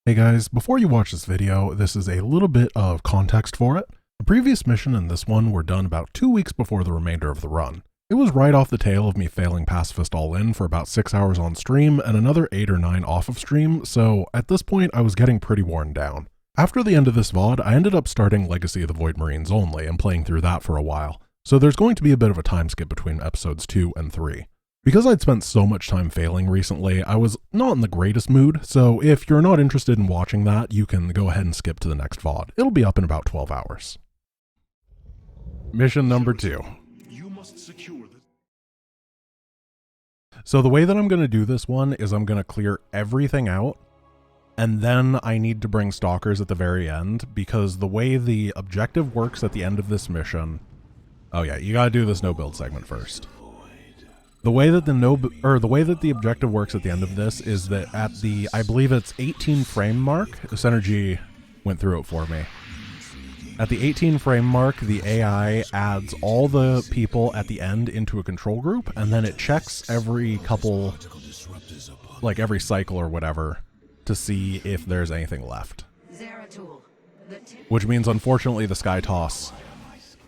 Hey guys, before you watch this video, this is a little bit of context for it. The previous mission and this one were done about 2 weeks before the remainder of the run. It was right off the tail of me failing Pacifist all in for about 6 hours on stream and another 8 or 9 off of stream, so at this point I was getting pretty worn down. After the end of this VoD, I ended up starting Legacy of the Void Marines only and playing through that for a while, so there's going to be a bit of a time skip between episodes 2 and 3. Because I'd spent so much time failing recently, I was not in the greatest mood, so if you're not interested in watching that, you can go ahead and skip to the next VoD. It'll be up in about 12 hours. Mission number 2. You must secure the... So the way that I'm going to do this one is I'm going to clear everything out, and then I need to bring stalkers at the very end, because the way the objective works at the end of this mission... Oh yeah, you gotta do this no build segment first. The way that the objective works at the end of this is that at the, I believe it's 18 frame mark, Synergy went through it for me. At the 18 frame mark, the AI adds all the people at the end into a control group, and then it checks every couple, like every cycle or whatever, to see if there's anything left. Which means, unfortunately, the Sky Toss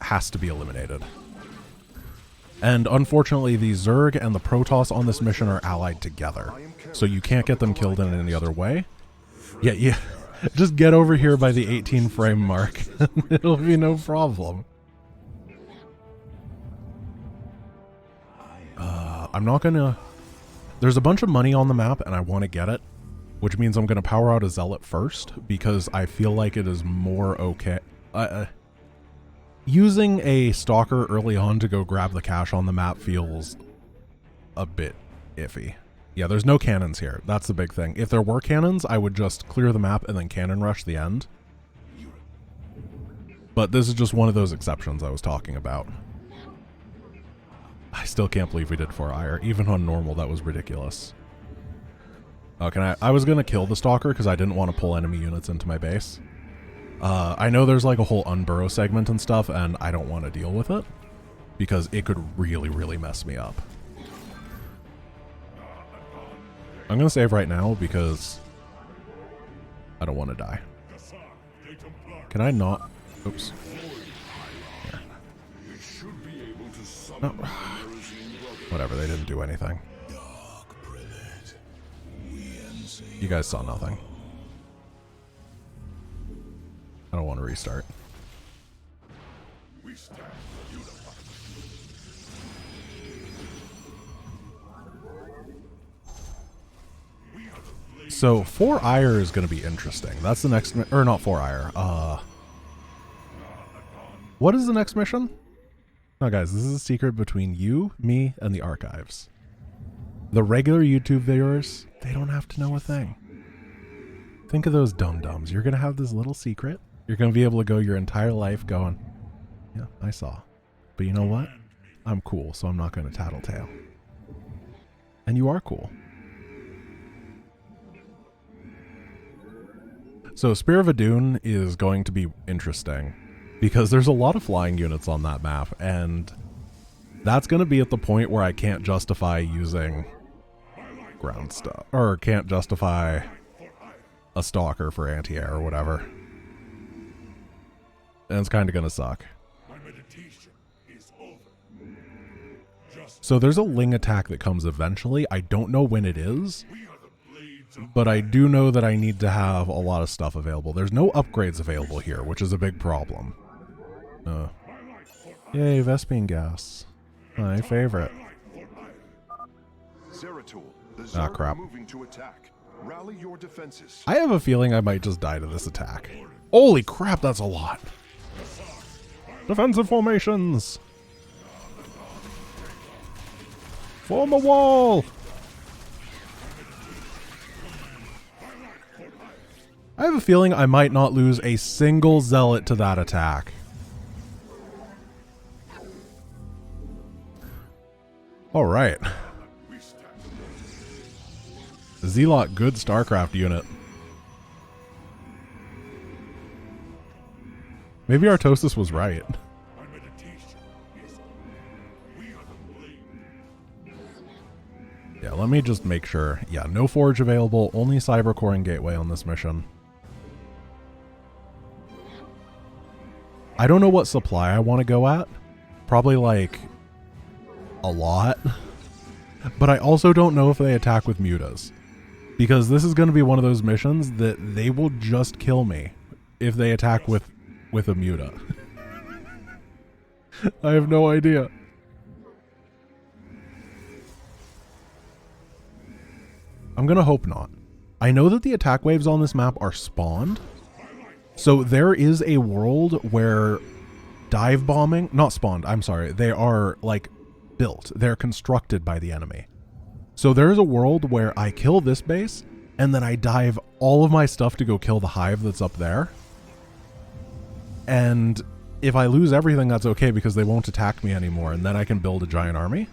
has to be eliminated. And unfortunately, the Zerg and the Protoss on this mission are allied together, so you can't get them killed in any other way. Yeah, just get over here by the 18 frame mark, and it'll be no problem. I'm not gonna... There's a bunch of money on the map, and I want to get it, which means I'm gonna power out a Zealot first, because I feel like it is more okay... Using a stalker early on to go grab the cash on the map feels a bit iffy. Yeah, there's no cannons here. That's the big thing. If there were cannons, I would just clear the map and then cannon rush the end. But this is just one of those exceptions I was talking about. I still can't believe we did 4 IR. Even on normal, that was ridiculous. Oh, I was going to kill the stalker because I didn't want to pull enemy units into my base. I know there's like a whole unburrow segment and stuff, and I don't want to deal with it, because it could really, really mess me up. I'm going to save right now, because I don't want to die. Can I not? Oops. Here. No. Whatever, they didn't do anything. You guys saw nothing. I don't want to restart. So 4 IR is going to be interesting. That's the next, or not 4 IR. What is the next mission? No, guys, this is a secret between you, me, and the archives. The regular YouTube viewers, they don't have to know a thing. Think of those dum-dums. You're going to have this little secret. You're going to be able to go your entire life going, yeah, I saw. But you know what? I'm cool, so I'm not going to tattletale. And you are cool. So Spear of Adun is going to be interesting, because there's a lot of flying units on that map, and that's going to be at the point where I can't justify using ground stuff, or can't justify a stalker for anti-air or whatever. And it's kind of going to suck. So there's a Ling attack that comes eventually. I don't know when it is, but I do know that I need to have a lot of stuff available. There's no upgrades available here, which is a big problem. Yay, Vespine gas. My favorite. Ah, crap. I have a feeling I might just die to this attack. Holy crap, that's a lot. Defensive formations! Form a wall! I have a feeling I might not lose a single zealot to that attack. Alright. Zealot, good StarCraft unit. Maybe Artosis was right. Yeah, let me just make sure. Yeah, no forge available, only cybercore and gateway on this mission. I don't know what supply I want to go at. Probably like a lot. But I also don't know if they attack with mutas. Because this is going to be one of those missions that they will just kill me if they attack with a muta. I have no idea. I'm going to hope not. I know that the attack waves on this map are spawned. So there is a world where dive bombing, not spawned, I'm sorry, they are like built. They're constructed by the enemy. So there's a world where I kill this base and then I dive all of my stuff to go kill the hive that's up there. And if I lose everything, that's okay because they won't attack me anymore and then I can build a giant army.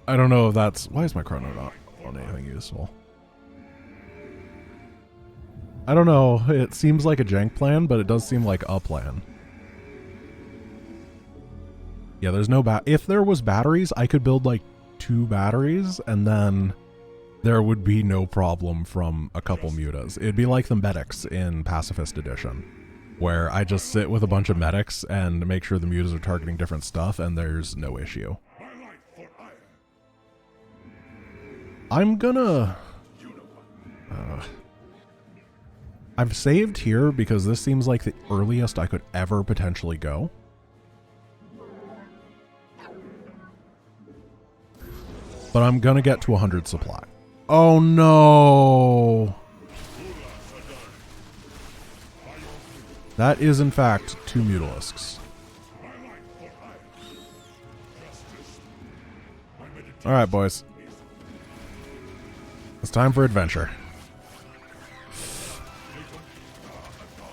I don't know if that's... Why is my chrono not on anything useful? I don't know. It seems like a jank plan, but it does seem like a plan. Yeah, there's no if there was batteries, I could build like 2 batteries and then there would be no problem from a couple mutas. It'd be like the medics in Pacifist Edition, where I just sit with a bunch of medics and make sure the mutas are targeting different stuff and there's no issue. I'm gonna... I've saved here because this seems like the earliest I could ever potentially go. But I'm gonna get to 100 supply. Oh no! That is in fact 2 mutalisks. Alright boys. It's time for adventure.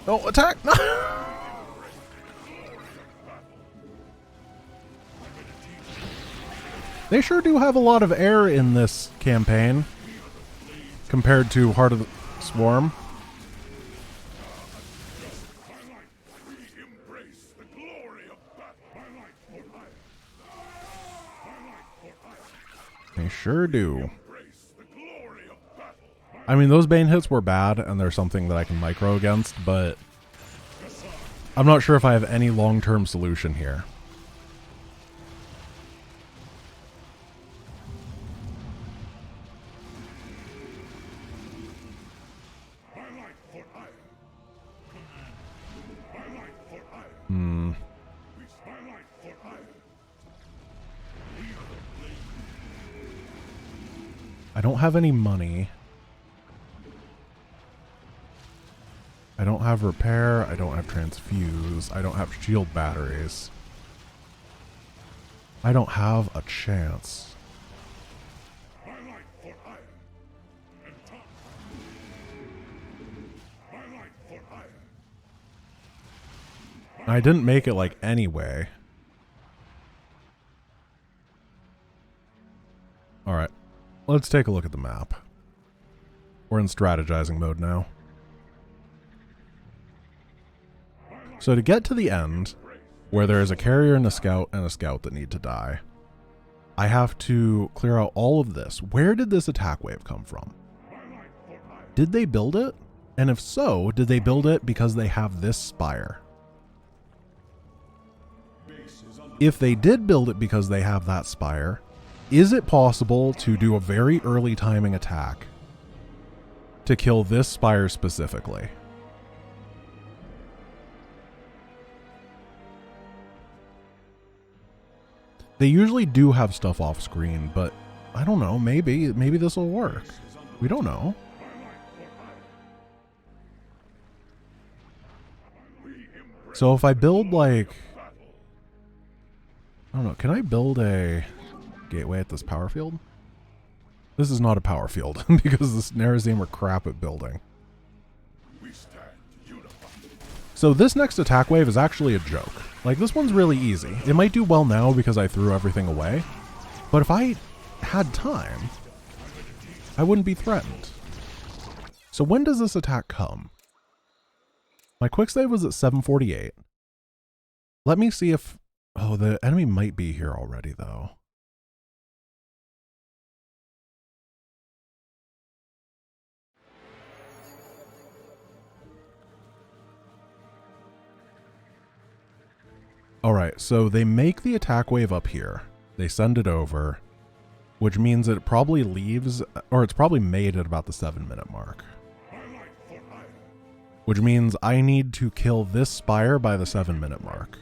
Oh, attack! They sure do have a lot of air in this campaign compared to Heart of the Swarm. They sure do. I mean, those Bane hits were bad, and they're something that I can micro against, but I'm not sure if I have any long-term solution here. I don't have any money. I don't have repair, I don't have transfuse, I don't have shield batteries. I don't have a chance. I didn't make it like anyway. Alright, let's take a look at the map. We're in strategizing mode now. So to get to the end, where there is a carrier and a scout that need to die, I have to clear out all of this. Where did this attack wave come from? Did they build it? And if so, did they build it because they have this spire? If they did build it because they have that spire, is it possible to do a very early timing attack to kill this spire specifically? They usually do have stuff off screen, but I don't know, maybe this will work. We don't know. So if I build like, I don't know, can I build a gateway at this power field? This is not a power field because the Nerazim are crap at building. So this next attack wave is actually a joke. Like, this one's really easy. It might do well now because I threw everything away, but if I had time, I wouldn't be threatened. So when does this attack come? My quick save was at 7:48. Let me see if... Oh, the enemy might be here already, though. Alright, so they make the attack wave up here. They send it over, which means it probably leaves, or it's probably made at about the 7-minute mark. Which means I need to kill this spire by the 7-minute mark.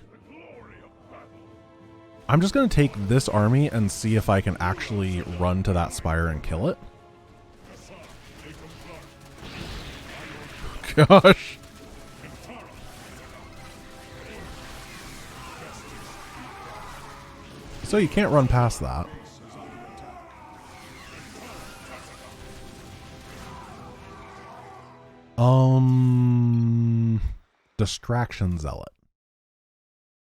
I'm just going to take this army and see if I can actually run to that spire and kill it. Gosh. So you can't run past that. Distraction Zealot.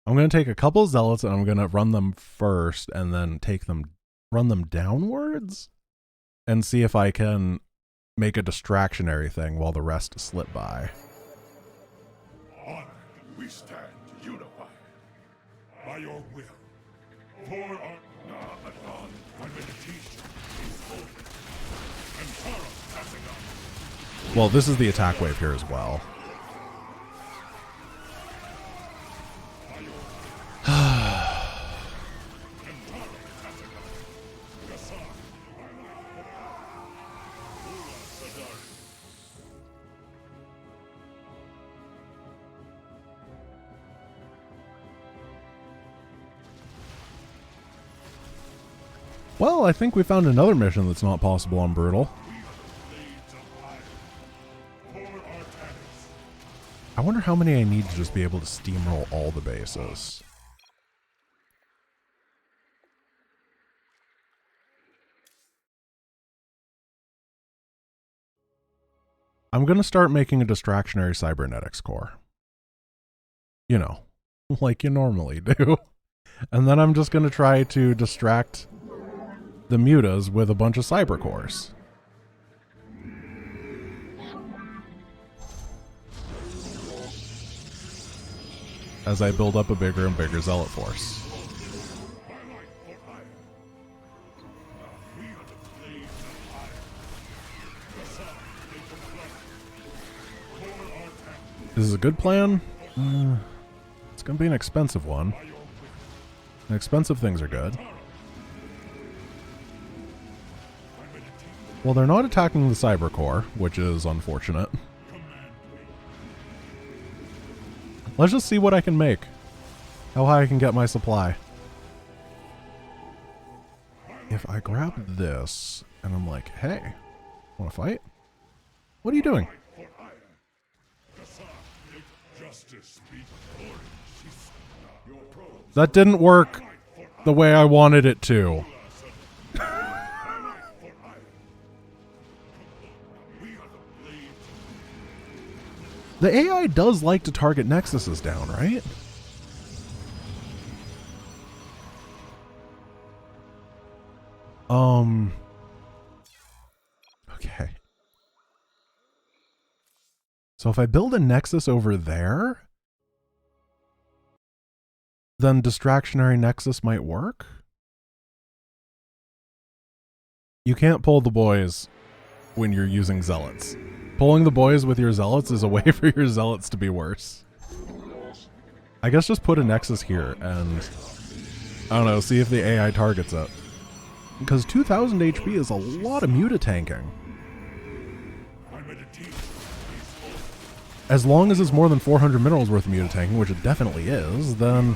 I'm going to take a couple Zealots and I'm going to run them first and then run them downwards and see if I can make a distractionary thing while the rest slip by. On we stand unified by your will. For our Adon, our meditation is holy, and Tara passing on. Well, this is the attack wave here as well. Well, I think we found another mission that's not possible on Brutal. I wonder how many I need to just be able to steamroll all the bases. I'm going to start making a distractionary cybernetics core. You know, like you normally do. And then I'm just going to try to distract the mutas with a bunch of cyber cores. As I build up a bigger and bigger zealot force. This is a good plan. It's going to be an expensive one. And expensive things are good. Well, they're not attacking the cyber core, which is unfortunate. Let's just see what I can make. How high I can get my supply. If I grab this, and I'm like, hey, wanna fight? What are you doing? That didn't work the way I wanted it to. The AI does like to target nexuses down, right? Okay. So if I build a nexus over there, then distractionary nexus might work? You can't pull the boys when you're using zealots. Pulling the boys with your zealots is a way for your zealots to be worse. I guess just put a nexus here and, I don't know, see if the AI targets it. Because 2000 HP is a lot of muta tanking. As long as it's more than 400 minerals worth of muta tanking, which it definitely is, then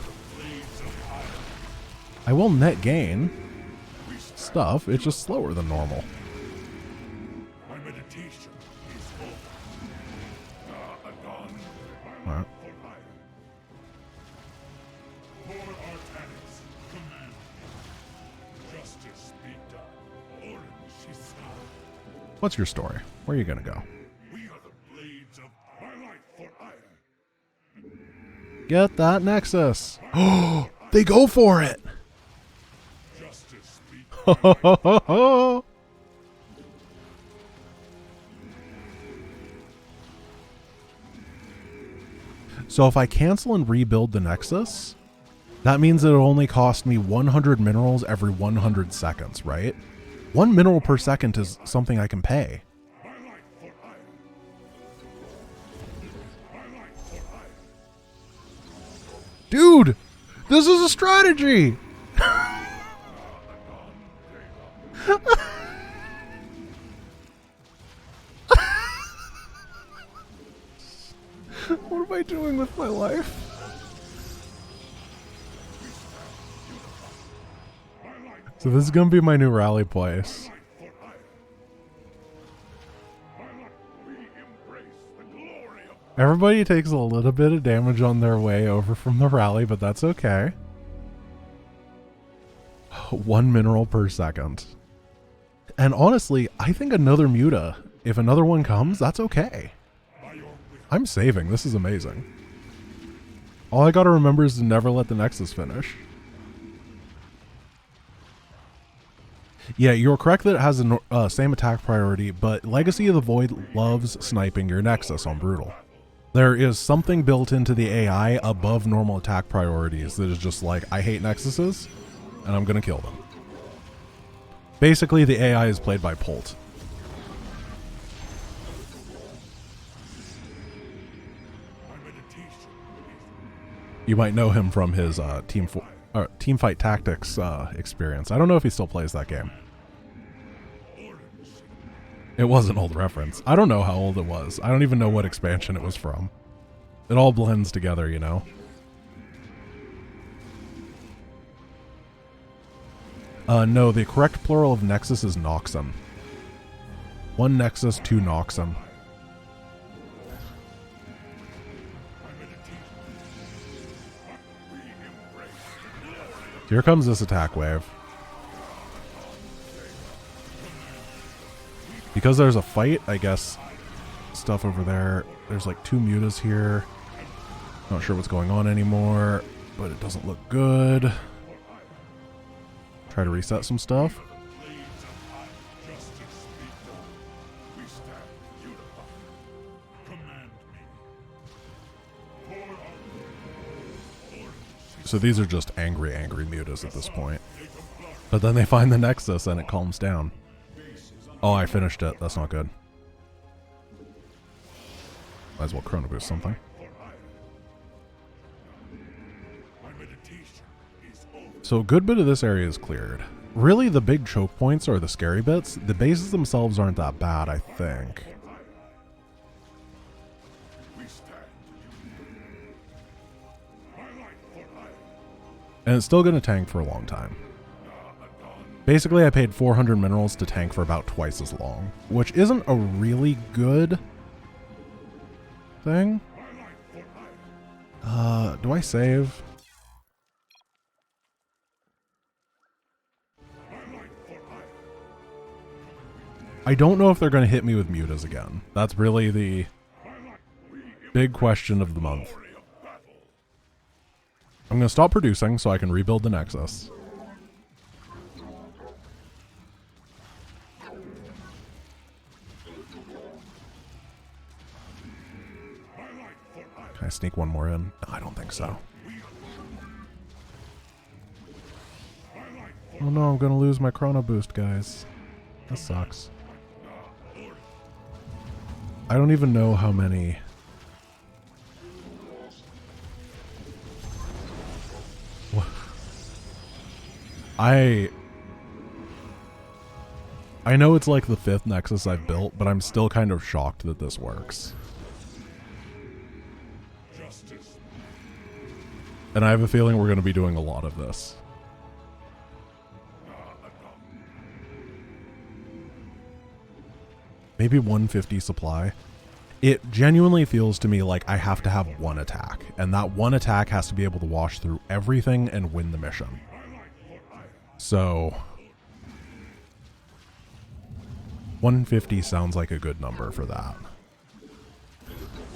I will net gain stuff. It's just slower than normal. Alright. What's your story? Where are you gonna go? Get that nexus! Oh, they go for it! Ho ho ho ho ho! So if I cancel and rebuild the nexus, that means it'll only cost me 100 minerals every 100 seconds, right? 1 mineral per second is something I can pay. Dude! This is a strategy! What am I doing with my life? So this is gonna be my new rally place. Everybody takes a little bit of damage on their way over from the rally, but that's okay. 1 mineral per second. And honestly, I think another Muta, if another one comes, that's okay. I'm saving. This is amazing. All I gotta remember is to never let the Nexus finish. Yeah, you're correct that it has the same attack priority, but Legacy of the Void loves sniping your Nexus on Brutal. There is something built into the AI above normal attack priorities that is just like, I hate Nexuses, and I'm gonna kill them. Basically, the AI is played by Polt. You might know him from his Teamfight Tactics experience. I don't know if he still plays that game. It was an old reference. I don't know how old it was. I don't even know what expansion it was from. It all blends together, you know? No, the correct plural of Nexus is Noxum. 1 Nexus, 2 Noxum. Here comes this attack wave. Because there's a fight, I guess, stuff over there. There's like 2 Mutas here. Not sure what's going on anymore, but it doesn't look good. Try to reset some stuff. So these are just angry Mutas at this point. But then they find the Nexus and it calms down. Oh, I finished it. That's not good. Might as well Chrono Boost something. So a good bit of this area is cleared. Really, the big choke points are the scary bits. The bases themselves aren't that bad, I think. And it's still going to tank for a long time. Basically, I paid 400 minerals to tank for about twice as long, which isn't a really good thing. Do I save? I don't know if they're going to hit me with Mutas again. That's really the big question of the month. I'm going to stop producing so I can rebuild the Nexus. Can I sneak one more in? No, I don't think so. Oh no, I'm going to lose my Chrono Boost, guys. That sucks. I don't even know how many... I know it's like the 5th Nexus I've built, but I'm still kind of shocked that this works. And I have a feeling we're going to be doing a lot of this. Maybe 150 supply. It genuinely feels to me like I have to have 1 attack, and that 1 attack has to be able to wash through everything and win the mission. So 150 sounds like a good number for that.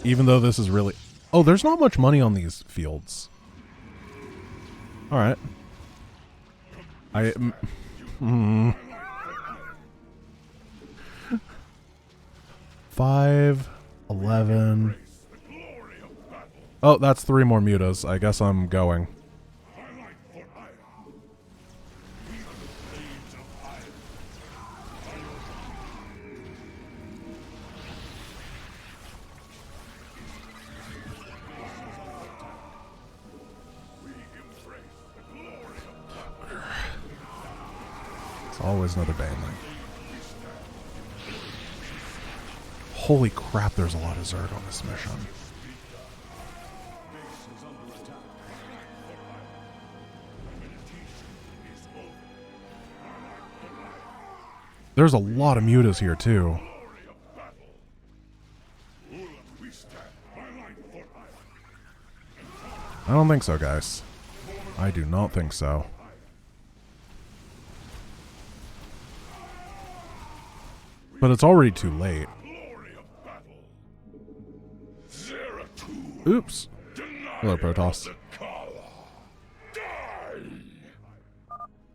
Even though this is really... Oh, there's not much money on these fields. Alright. 5, 11... Oh, that's 3 more Mutas. I guess I'm going. It's always another Baneling. Holy crap, there's a lot of Zerg on this mission. There's a lot of mutas here, too. I don't think so, guys. I do not think so. But it's already too late. Oops. Hello, Protoss.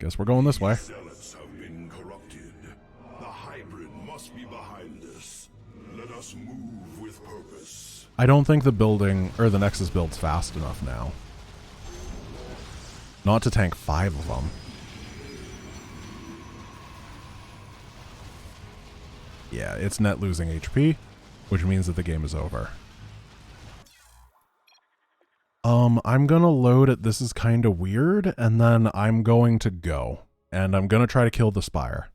Guess we're going this way. Zealots have been corrupted. The hybrid must be behind this. Let us move with purpose. I don't think the building, or the Nexus build's fast enough now. Not to tank 5 of them. Yeah, it's net losing HP, which means that the game is over. I'm gonna load it. This is kind of weird, and then I'm going to go. And I'm gonna try to kill the Spire.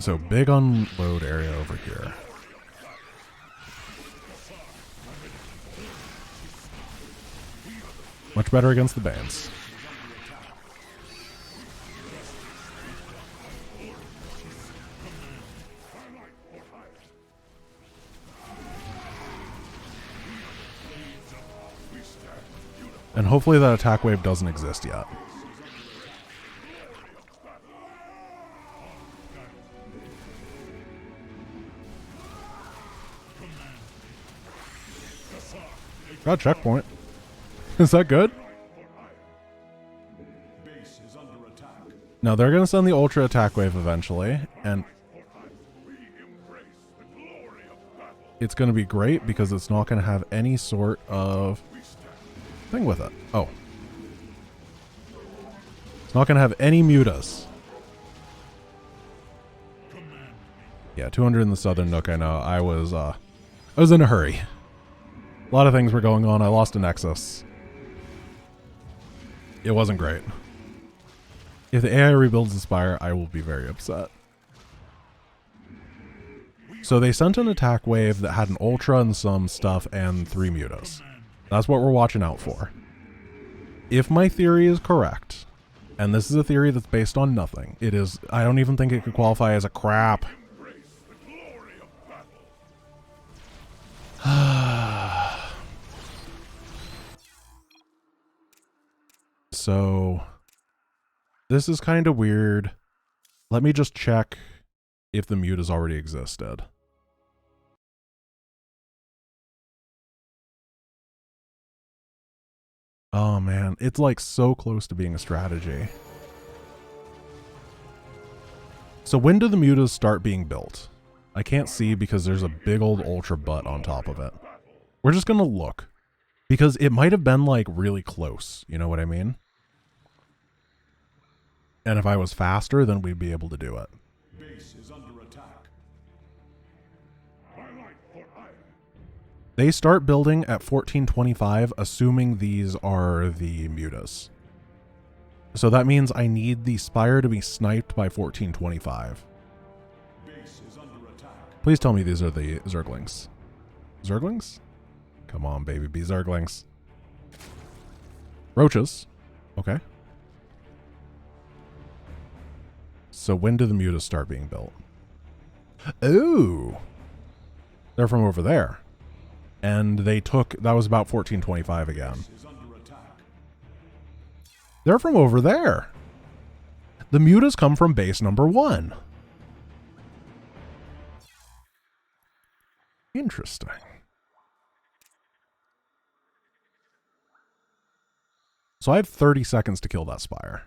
So big unload area over here. Much better against the Banes. And hopefully that attack wave doesn't exist yet. Got a checkpoint. Is that good? No, they're going to send the Ultra attack wave eventually, and it's going to be great because it's not going to have any sort of thing with it. Oh. It's not going to have any mutas. Yeah, 200 in the Southern Nook, I know. I was in a hurry. A lot of things were going on. I lost a Nexus. It wasn't great. If the AI rebuilds the Spire, I will be very upset. So they sent an attack wave that had an Ultra and some stuff and 3 mutas. That's what we're watching out for. If my theory is correct, and this is a theory that's based on nothing, it is, I don't even think it could qualify as a crap. So, this is kind of weird. Let me just check if the mute has already existed. Oh man, it's like so close to being a strategy. So when do the mutas start being built? I can't see because there's a big old Ultra butt on top of it. We're just gonna look. Because it might have been like really close, you know what I mean? And if I was faster, then we'd be able to do it. Base is under attack. They start building at 1425, assuming these are the mutas. So that means I need the Spire to be sniped by 1425. Base is under attack. Please tell me these are the Zerglings. Zerglings? Come on, baby, be Zerglings. Roaches. Okay. So when do the mutas start being built? Ooh. They're from over there. And they took, that was about 1425 again. They're from over there. The mutas come from base number 1. Interesting. So I have 30 seconds to kill that Spire.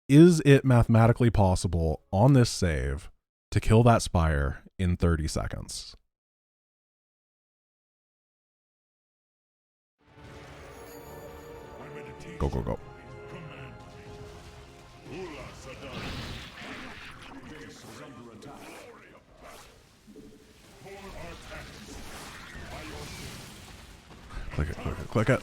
Is it mathematically possible on this save to kill that Spire in 30 seconds? Go, go, go. click it.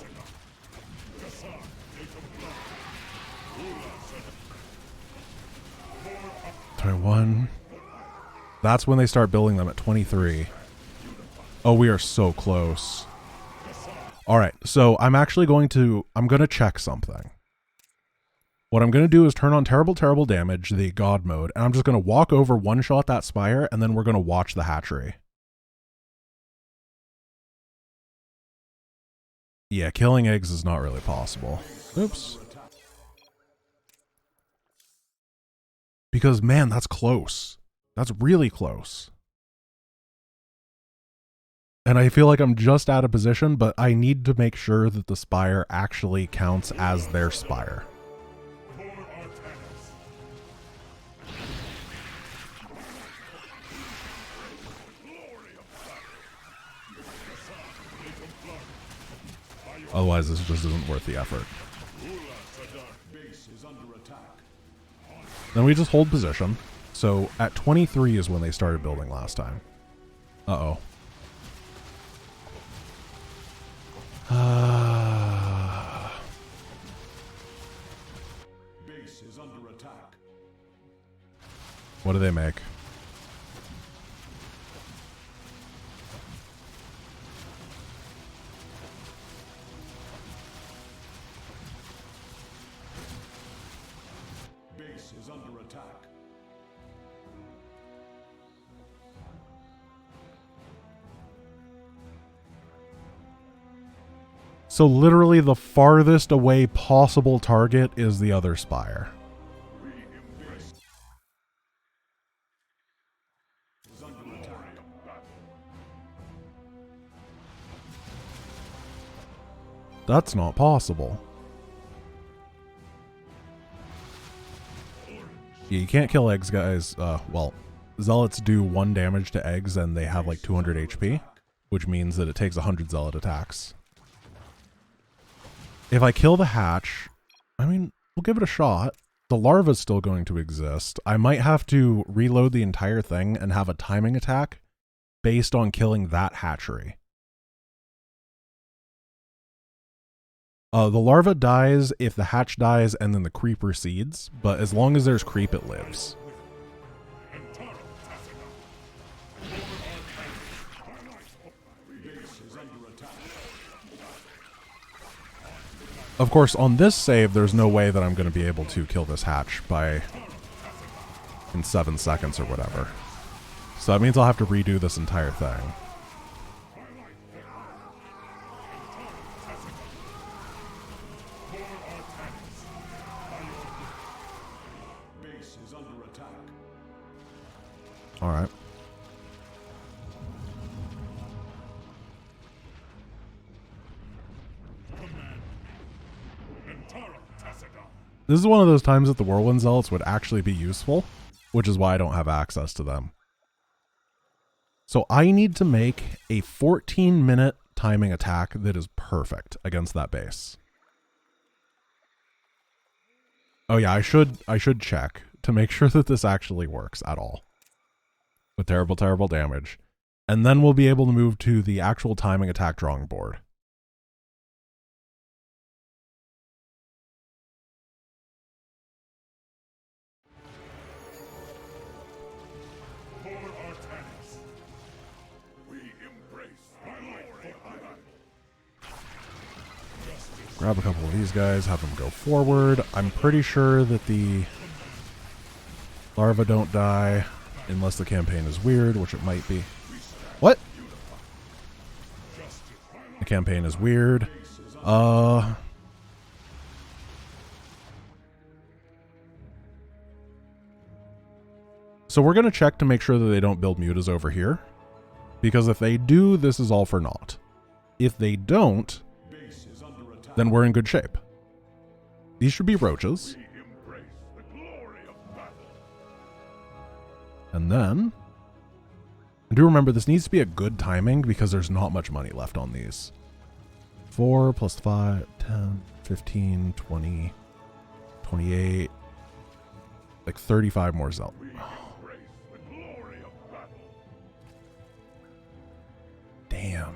One. That's when they start building them at 23. Oh, we are so close. All right, so I'm going to check something. What I'm going to do is turn on terrible, terrible damage, the God mode, and I'm just going to walk over, one-shot that spire, and then we're going to watch the hatchery. Yeah, killing eggs is not really possible. Oops. Because, man, that's close. That's really close. And I feel like I'm just out of position, but I need to make sure that the spire actually counts as their spire. Otherwise, this just isn't worth the effort. Then we just hold position. So at 23 is when they started building last time. Uh-oh. Base is under attack. What do they make? Base is under attack. So literally the farthest away possible target is the other spire. That's not possible. Yeah, you can't kill eggs, guys. Well, Zealots do 1 damage to eggs and they have like 200 HP, which means that it takes 100 Zealot attacks. If I kill the hatch, I mean, we'll give it a shot. The larva's still going to exist. I might have to reload the entire thing and have a timing attack based on killing that hatchery. The larva dies if the hatch dies and then the creep recedes, but as long as there's creep, it lives. Of course, on this save, there's no way that I'm going to be able to kill this hatch in 7 seconds or whatever. So that means I'll have to redo this entire thing. Base is under attack. All right. This is one of those times that the Whirlwind Zealots would actually be useful, which is why I don't have access to them. So I need to make a 14-minute timing attack that is perfect against that base. Oh yeah, I should check to make sure that this actually works at all. With terrible, terrible damage. And then we'll be able to move to the actual timing attack drawing board. Grab a couple of these guys, have them go forward. I'm pretty sure that the larvae don't die unless the campaign is weird, which it might be. What? The campaign is weird. So we're going to check to make sure that they don't build mutas over here. Because if they do, this is all for naught. If they don't, then we're in good shape. These should be roaches. And then, and do remember, this needs to be a good timing because there's not much money left on these. 4 plus 5, 10, 15, 20, 28, like 35 more Zealot. Damn.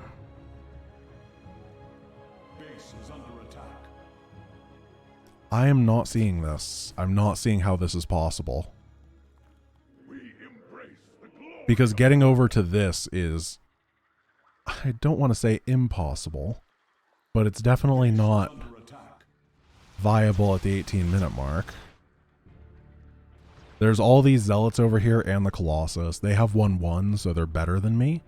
I am not seeing this. I'm not seeing how this is possible. Because getting over to this is, I don't want to say impossible, but it's definitely not viable at the 18-minute mark. There's all these Zealots over here and the Colossus. They have 1-1, so they're better than me.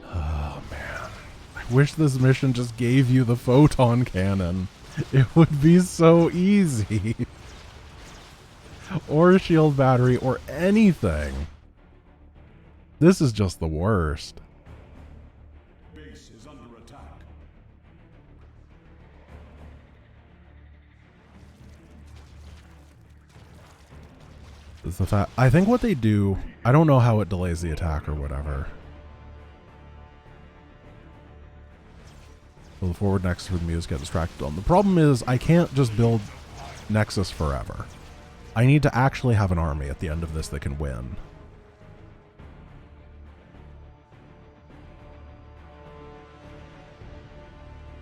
Oh, man. I wish this mission just gave you the photon cannon. It would be so easy. Or a shield battery or anything. This is just the worst. Base is under attack. It's the fact. I think what they do, I don't know how it delays the attack or whatever. So the forward Nexus with Muse get distracted on. The problem is I can't just build Nexus forever. I need to actually have an army at the end of this that can win.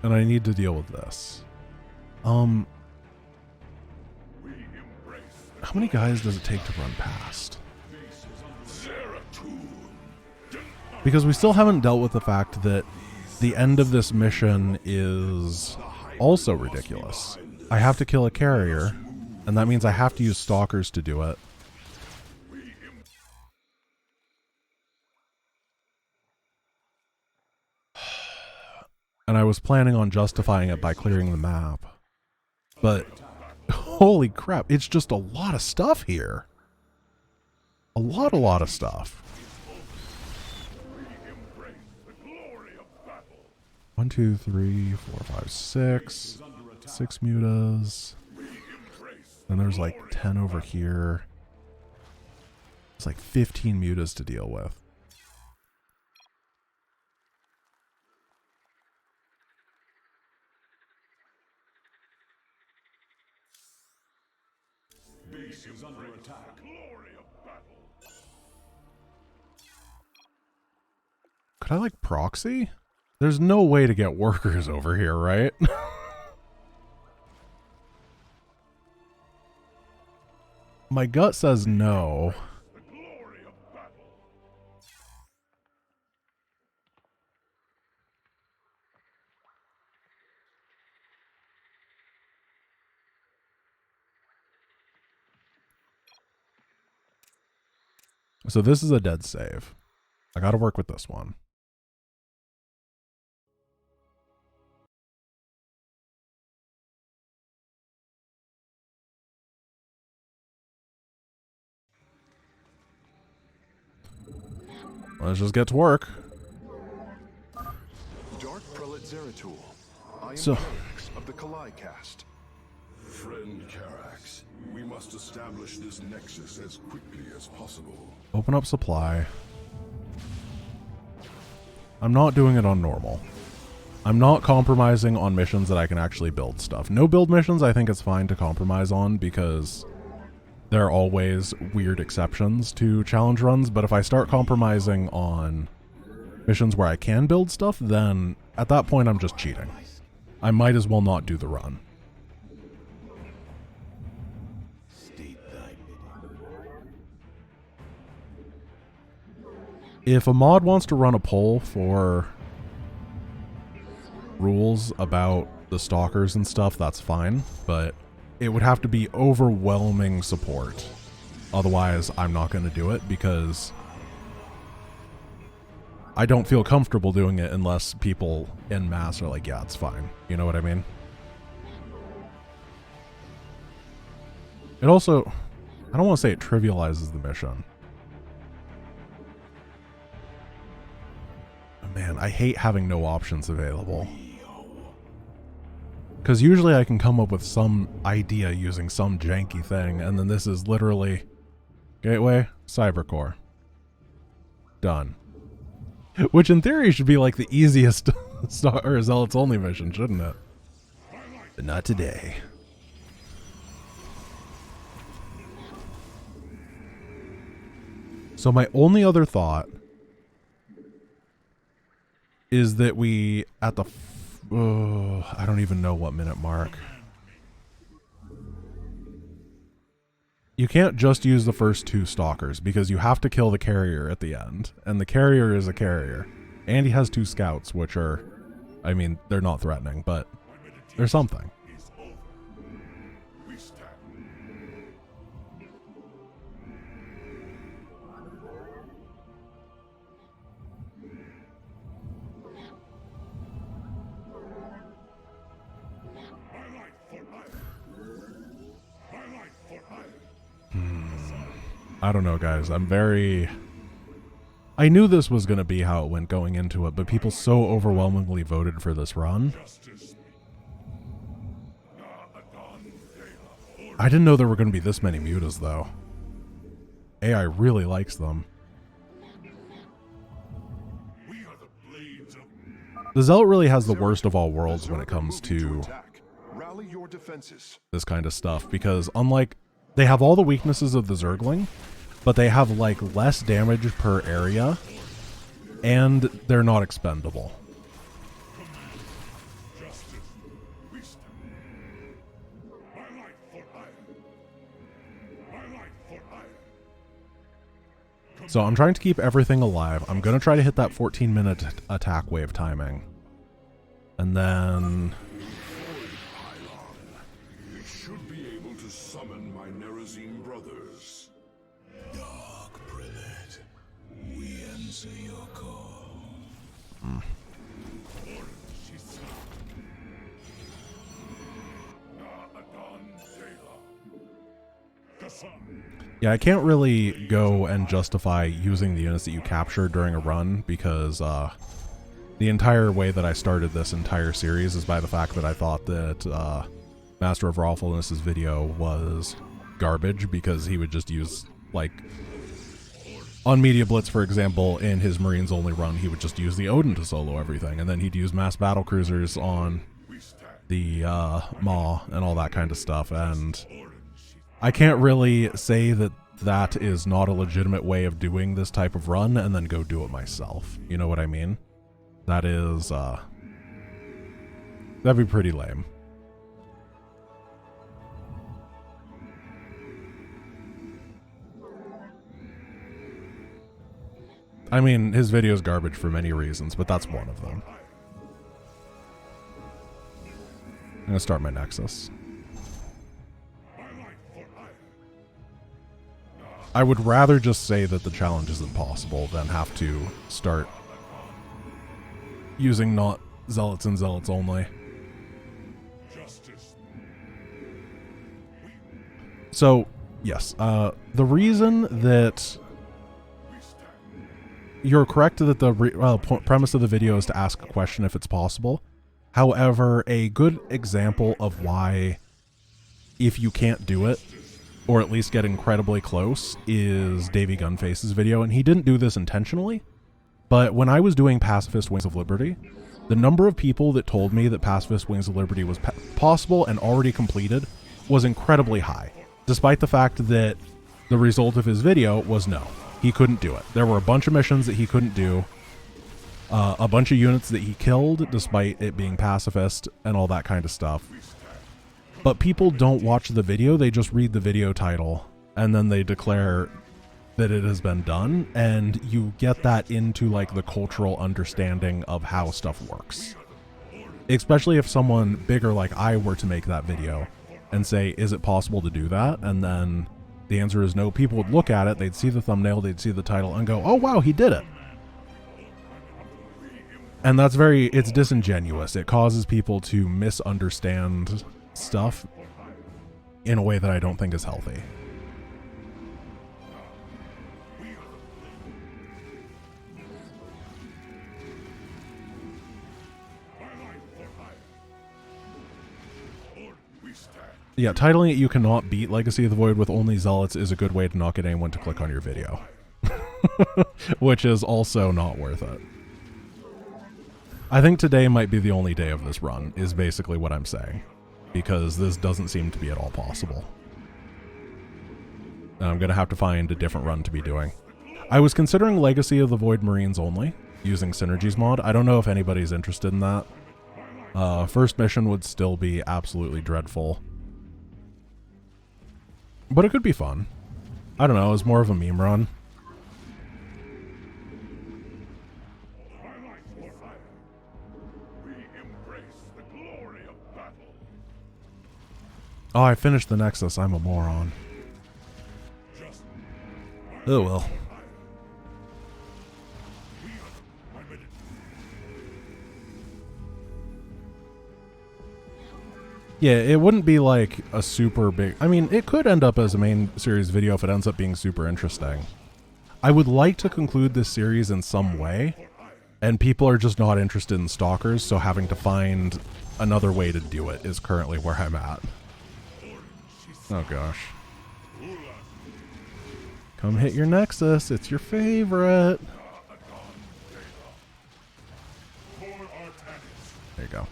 And I need to deal with this. How many guys does it take to run past? Because we still haven't dealt with the fact that the end of this mission is also ridiculous. I have to kill a carrier, and that means I have to use stalkers to do it. And I was planning on justifying it by clearing the map. But, holy crap, it's just a lot of stuff here. A lot of stuff. 1, 2, 3, 4, 5, 6. 6 mutas. Then there's like 10 over here. It's like 15 mutas to deal with. Base is under attack. Glory of battle. Could I like proxy? There's no way to get workers over here, right? My gut says no. The glory of battle. So this is a dead save. I gotta work with this one. Let's just get to work. Dark Prelate Zeratul. I am So- Carax of the Kalai Cast. Friend Carax, we must establish this nexus as quickly as possible. Open up supply. I'm not doing it on normal. I'm not compromising on missions that I can actually build stuff. No build missions I think it's fine to compromise on because there are always weird exceptions to challenge runs, but if I start compromising on missions where I can build stuff, then at that point I'm just cheating. I might as well not do the run. If a mod wants to run a poll for rules about the stalkers and stuff, that's fine, but it would have to be overwhelming support. Otherwise, I'm not going to do it because I don't feel comfortable doing it unless people en masse are like, yeah, it's fine. You know what I mean? It also, I don't want to say it trivializes the mission. Man, I hate having no options available. Because usually I can come up with some idea using some janky thing, and then this is literally Gateway, Cybercore. Done. Which in theory should be like the easiest or Zealots only mission, shouldn't it? But not today. So my only other thought is that we, at the, I don't even know what minute mark. You can't just use the first 2 stalkers because you have to kill the carrier at the end. And the carrier is a carrier. And he has 2 scouts, which are, I mean, they're not threatening, but they're something. I don't know, guys. I knew this was going to be how it went going into it, but people so overwhelmingly voted for this run. I didn't know there were going to be this many mutas, though. AI really likes them. The Zealot really has the worst of all worlds when it comes to this kind of stuff, because unlike... They have all the weaknesses of the Zergling, but they have, like, less damage per area, and they're not expendable. So I'm trying to keep everything alive. I'm going to try to hit that 14-minute attack wave timing. And then... Yeah, I can't really go and justify using the units that you capture during a run because the entire way that I started this entire series is by the fact that I thought that Master of Rawfulness's video was garbage because he would just use, like, on Media Blitz, for example, in his Marines only run, he would just use the Odin to solo everything, and then he'd use mass battle cruisers on the Maw and all that kind of stuff, and I can't really say that that is not a legitimate way of doing this type of run and then go do it myself. You know what I mean? That is, that'd be pretty lame. I mean, his video's garbage for many reasons, but that's one of them. I'm gonna start my Nexus. I would rather just say that the challenge is impossible than have to start using not Zealots and Zealots only. So, yes, the reason that you're correct that the premise of the video is to ask a question if it's possible. However, a good example of why, if you can't do it, or at least get incredibly close, is Davey Gunface's video, and he didn't do this intentionally, but when I was doing Pacifist Wings of Liberty, the number of people that told me that Pacifist Wings of Liberty was possible and already completed was incredibly high, despite the fact that the result of his video was no, he couldn't do it. There were a bunch of missions that he couldn't do, a bunch of units that he killed despite it being pacifist and all that kind of stuff. But people don't watch the video, they just read the video title and then they declare that it has been done, and you get that into like the cultural understanding of how stuff works. Especially if someone bigger like I were to make that video and say, is it possible to do that? And then the answer is no. People would look at it, they'd see the thumbnail, they'd see the title and go, oh wow, he did it. And that's it's disingenuous. It causes people to misunderstand stuff in a way that I don't think is healthy. Yeah, titling it "You Cannot Beat Legacy of the Void with Only Zealots" is a good way to not get anyone to click on your video. Which is also not worth it. I think today might be the only day of this run, is basically what I'm saying. Because this doesn't seem to be at all possible. And I'm going to have to find a different run to be doing. I was considering Legacy of the Void Marines only, using Synergies mod. I don't know if anybody's interested in that. First mission would still be absolutely dreadful. But it could be fun. I don't know, it's more of a meme run. Oh, I finished the Nexus. I'm a moron. Oh well. Yeah, it wouldn't be like a super big... I mean, it could end up as a main series video if it ends up being super interesting. I would like to conclude this series in some way, and people are just not interested in Stalkers, so having to find another way to do it is currently where I'm at. Oh gosh. Come hit your Nexus, it's your favorite. There you go.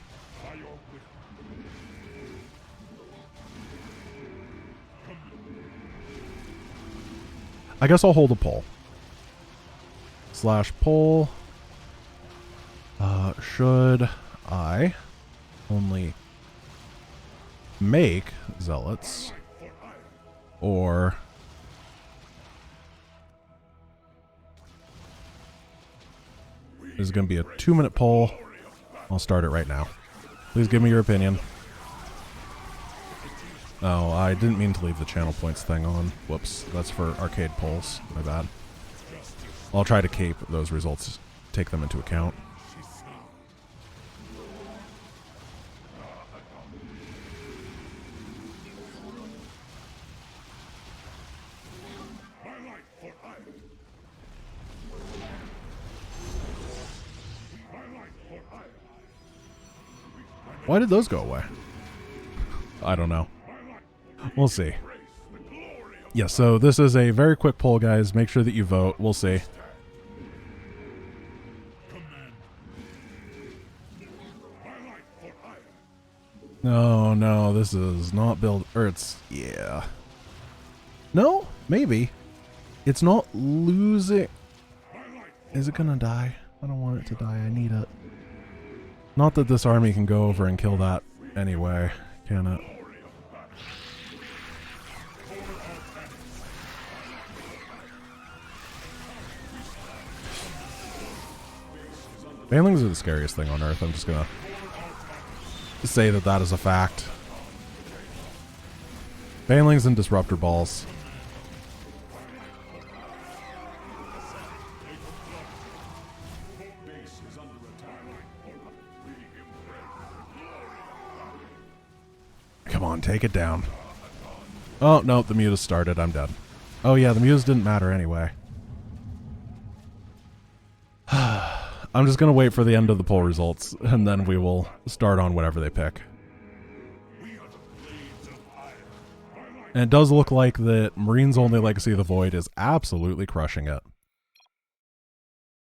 I guess I'll hold a poll. / poll. Should I only make Zealots or this is going to be a 2-minute poll. I'll start it right now. Please give me your opinion. Oh, I didn't mean to leave the channel points thing on. Whoops, that's for arcade polls. My bad. I'll try to cape those results, take them into account. Why did those go away? I don't know. We'll see. Yeah, so this is a very quick poll, guys. Make sure that you vote. We'll see. No, no, this is not build... Or it's... Yeah. No? Maybe. It's not losing... Is it gonna die? I don't want it to die. I need it. Not that this army can go over and kill that anyway, can it? Banelings are the scariest thing on Earth. I'm just gonna say that that is a fact. Banelings and Disruptor Balls. Come on, take it down. Oh, no, the mute has started. I'm dead. Oh, yeah, the muse didn't matter anyway. I'm just going to wait for the end of the poll results, and then we will start on whatever they pick. And it does look like that Marines Only Legacy of the Void is absolutely crushing it.